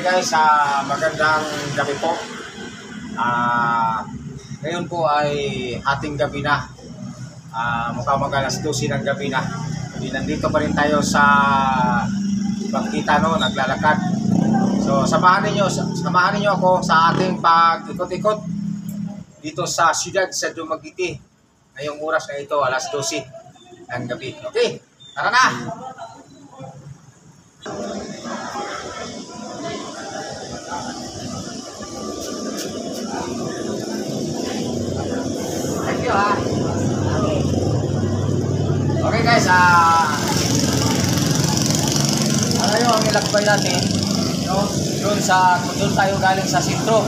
guys, magandang gabi po. Ngayon po ay ating gabi na. Mukhang mag-alas 12 ng gabi na. Hindi nandito pa rin tayo sa Bangkita, no, naglalakad. So samahan niyo ako sa ating pag-ikot-ikot dito sa siyudad sa Dumaguete. Ngayong oras na ito, alas 12 ng gabi. Okay, tara na! Thank you, ha. Okay guys, ano yung ilakbay natin, no? Doon tayo galing sa sentro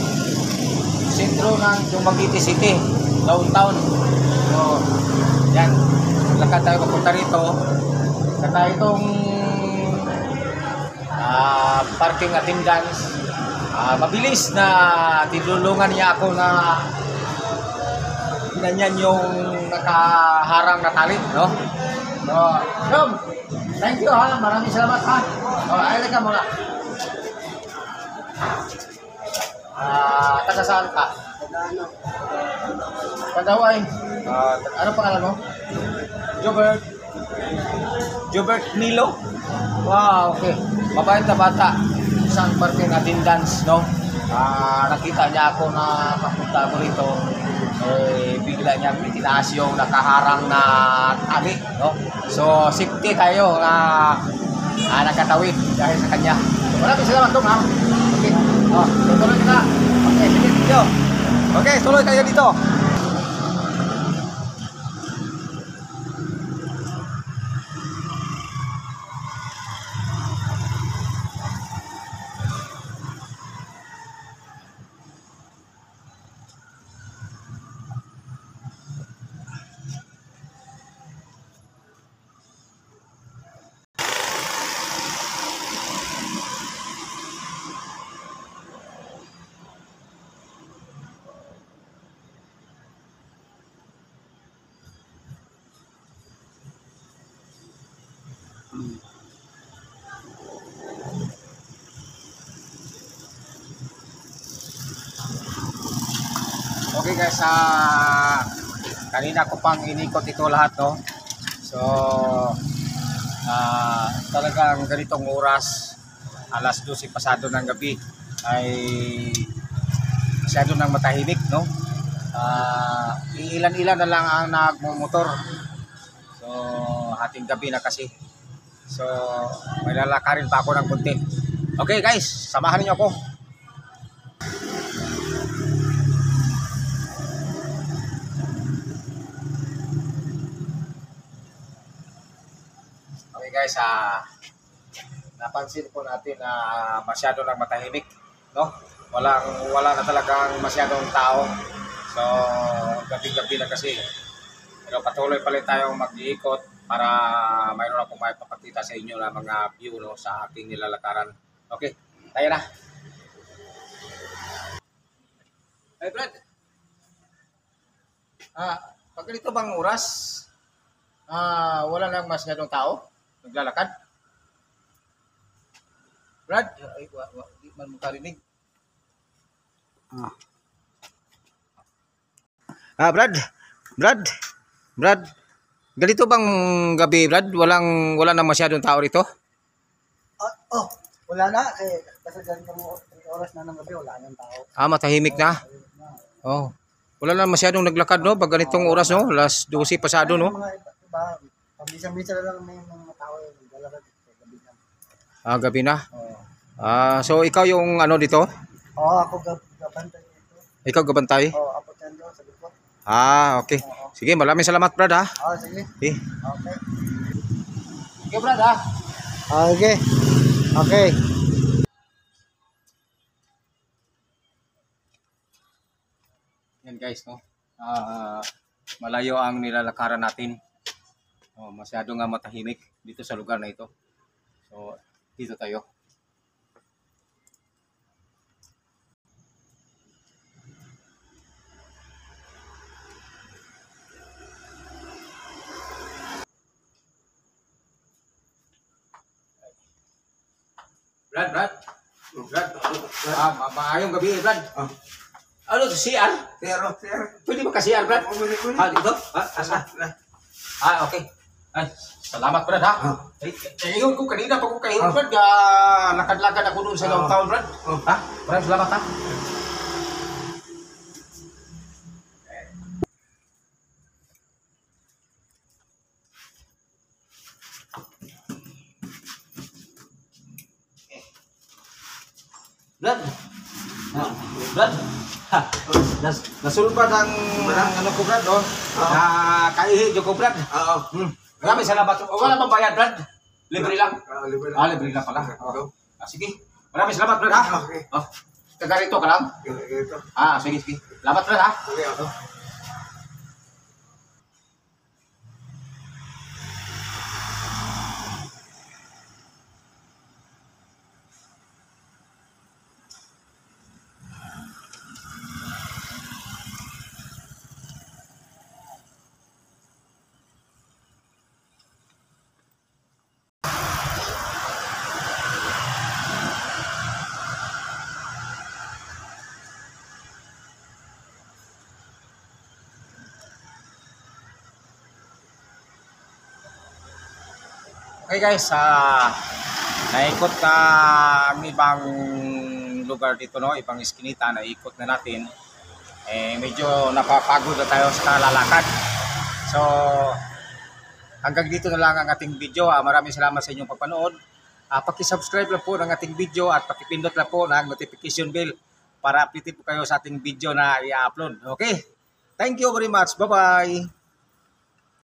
ng Dumaguete City, downtown. So, yan, lakad tayo papunta rito. Kata itong parking attendance, mabilis na tinulungan niya ako na ganyan yung nakaharang na tali, no? So, Dom, thank you, ha. Maraming salamat, ha. Ay, ka muna. Taga saan ka? Kadaway. Ano pangalan mo? Jobert Nilo? Wow, okay. Mabait na bata. Isang parking attendance, no? Nakita niya ako na papunta ko rito. Bigla niya itinaas yung nakaharang na tali, no? So, safety tayo na nakatawid dahil sa kanya. So, maraming salamat, Dong, ha? Okay. Tuloy na. Okay, sige, video. Okay, tuloy kayo dito. Okay guys, kanina ko pang inikot ito lahat, no? So, talagang ganitong oras, alas 12 pasado ng gabi, ay masyado nang matahimik, no? Ilan-ilan na lang ang nagmumotor. So, hating gabi na kasi. So, may lalakarin pa ako ng konti. Okay guys, samahan niyo ako. Okay guys, napansin po natin na masyado lang matahimik, no? Wala na talagang masyadong tao. So, gabi-gabi na kasi. Pero patuloy pa rin tayong mag-iikot para mayroon akong maipapakita sa inyo na mga view, no, sa ating nilalakaran. Okay, tayo na. Hey Brad, pag ganito bang oras, wala lang masyadong tao naglalakad? Brad, di man mo karinig. Brad, ganito bang gabi, Brad? Wala na masyadong tao rito? Wala na. Kasi ganitong oras na ng gabi, wala nang tao. Matahimik na. Oh. Wala na masyadong naglakad, no? Pag ganitong oras, no? Alas 12 pasado, no? Mga iba, pabisa-bisa lang may mga tao yung naglalakad gabi na. Gabi na. So ikaw yung ano dito? Ako gabantay dito. Ikaw gabantay? Ako tendo sa likod. Okay. Sige, maraming salamat, Brad, ha? Sige. Okay. Okay. Sige, Brad, ha? Okay. Okay. Yan guys, no? Malayo ang nilalakaran natin. Masyado nga matahimik dito sa lugar na ito. So, dito tayo. Brad, Brad. Maayong gabi, Brad. Ah. Ano to, CR? Sir. Pwede ba ka CR, Brad? Pwede. Dito? Asa? Okay. Ay, salamat, Brad, ha? Yun ko, kanina pa ko kayo, Brad. Lakad-lakad ako doon sa downtown, Brad. Ha? Brad, salamat, ha? Brad. Brad. Nasulpad ang ano ko, Brad, oh. Kaihi ko, Brad. Oo. Maraming salamat. Wala bang bayad, Brad? Libre lang. Libre Libre lang pala. Sige. Maraming salamat, Brad, ha? Okay. Taga rito ka lang? Ito. Sige. Salamat, Brad, ha? Okay, ako. Okay guys, naikot ka ang ibang lugar dito, no? Ibang iskinita, naikot na natin. Medyo napapagod na tayo sa lalakad. So, hanggang dito na lang ang ating video. Maraming salamat sa inyong pagpanood. Paki-subscribe lang po ng ating video at pakipindot lang po ng notification bell para update po kayo sa ating video na i-upload. Okay? Thank you very much. Bye-bye!